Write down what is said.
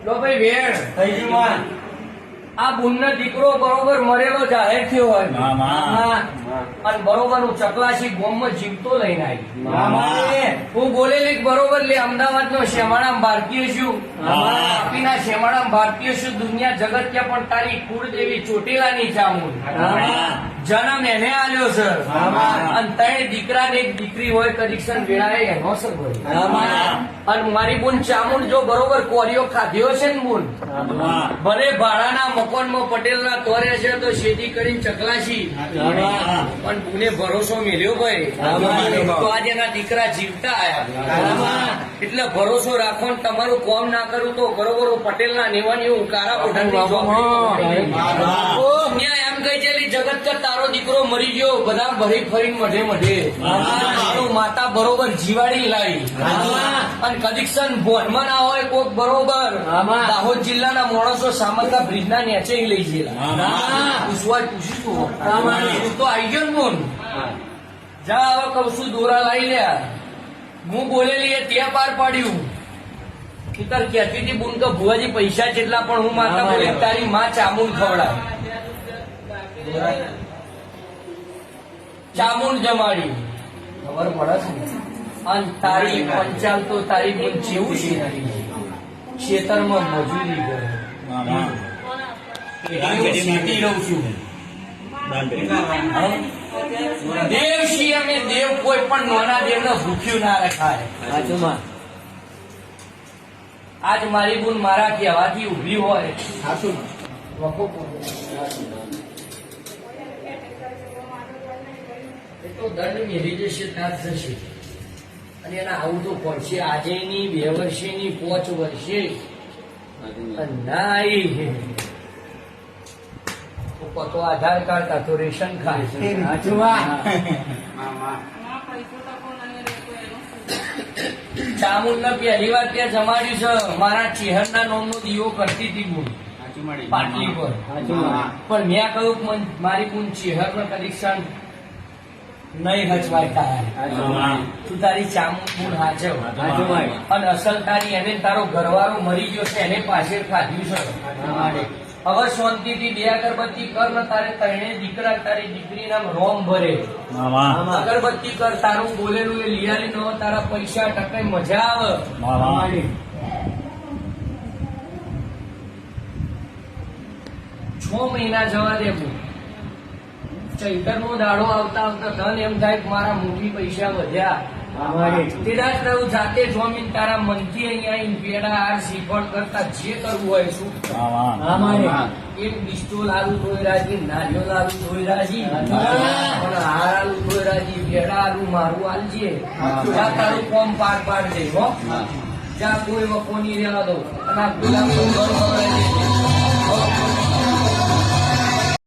ભાઈ વેણ થઈ ગયું. આ બુનનો દીકરો બરોબર મરેલો જાહેર થયો હોય અને બરોબર હું ચકલાસી ગોમમાં જીવતો લઈને આવી. હું બોલેલી બરોબર લે અમદાવાદ નો શેમાળામાં ભારતીય છું, તાપીના શેમાળામાં ભારતીય છું. દુનિયા જગત ક્યાં પણ તારી કુળદેવી ચોટીલાની ચામુંડ જન્મ એને આલ્યો છે અને ત્રણ દીકરા ને એક દીકરી હોય કદીક્ષણ વેળાએ એનો સર અને મારી બુન ચામુંડ જો બરોબર કોરિયો ખાધ્યો છે ને બુન ભલે ભાડાના મકાનમાં પટેલ ના તોરે છે તો શેતી કરીને ચકલાસી પણ બુને ભરોસો મેલ્યો ભાઈ તો આજે એના દીકરા જીવતા આયા. એટલે ભરોસો રાખો ને તમારું કોમ ના કરું તો બરોબર પટેલ ના નેવાની હું કારા કોઠાની એમ કહી છેલી જગત કર તારો દીકરો મરી ગયો બધા ભરી ફરી મઢે મઢે માતા બરોબર જીવાડી લાવી અને કદીક્ષણ ભોનમાં ના હોય કોક બરોબર દાહોદ જિલ્લાના માણસો સામરકા બ્રિજ ના નેચે લઈ ગયેલા પૂછવા પૂછીશું તો આવી ગયો ને બોન જા હવે કઉ છું દોરા લાવી લ્યા. હું બોલેલી એ ત્યાં પાર પાડ્યું. તું કહેતી હતી બોન કે ભુવાજી પૈસા જેટલા પણ હું માતા બોલે તારી માં ચામુંડ ખવડાવ ચામુંડ જમાડી ખબર પડે છે અને તારી પંચાલ તો તારી બોન જેવું છે ખેતરમાં મજૂરી કરે રહું છું. દેવ છીએ અમે દેવ કોઈ પણ નાના દેવ ને ભૂખ્યું ના રખાય. આજ મારી બુન મારા કહેવાથી ઉભી હોય એ તો દંડ મેળવી જશે ત્યાં થશે અને એના આવું તો પડશે આજે ની 2 વર્ષે ની 5 વર્ષે ના આવી તો આધાર કાર્ડ કાં તો રેશન કાર્ડ ચામુંડ ને પહેલી વાર ત્યાં જમાડ્યું છે. મારા ચેહર ના નામ નો દીવો કરતી હતી બુન પાટલી પર પણ મેં કહ્યું મારી બુન ચેહર ને કદીક્ષણ નહીં હચવાય તારા તું તારી ચામુંડ બુન હાચવ અને અસલ તારી એને તારો ઘરવાળો મરી ગયો છે એને પાછળ ખાધ્યું છે. હવે શાંતિથી 2 અગરબત્તી કર ને તારે ત્રણે દીકરા તારી દીકરી નામ રોમ ભરે અગરબત્તી કર તારું બોલેલું એ લિયાલી નો તારા પૈસા ટકે મજા આવે. 6 મહિના જવા દે ચૈતર નો દાડો આવતા આવતા ધન એમ થાય કે મારા મોટી પૈસા વધ્યા તેના જ તારું જાતે જોમીન તારા મનથી અહીંયા પેડા હાર શ્રીફળ કરતા જે કરવું હોય શું એક બિસ્ટો લાલુ ધોઈ રાજી નારિયો લાલુ ધોઈ રાજી પણ હાર આલુ ધોઈ રાજી પેડા આલુ મારું આલજે જા તારું કોમ પાર પાડ દે હો જા કોઈ વકોની રહેવા દો અને આ ગુલાબ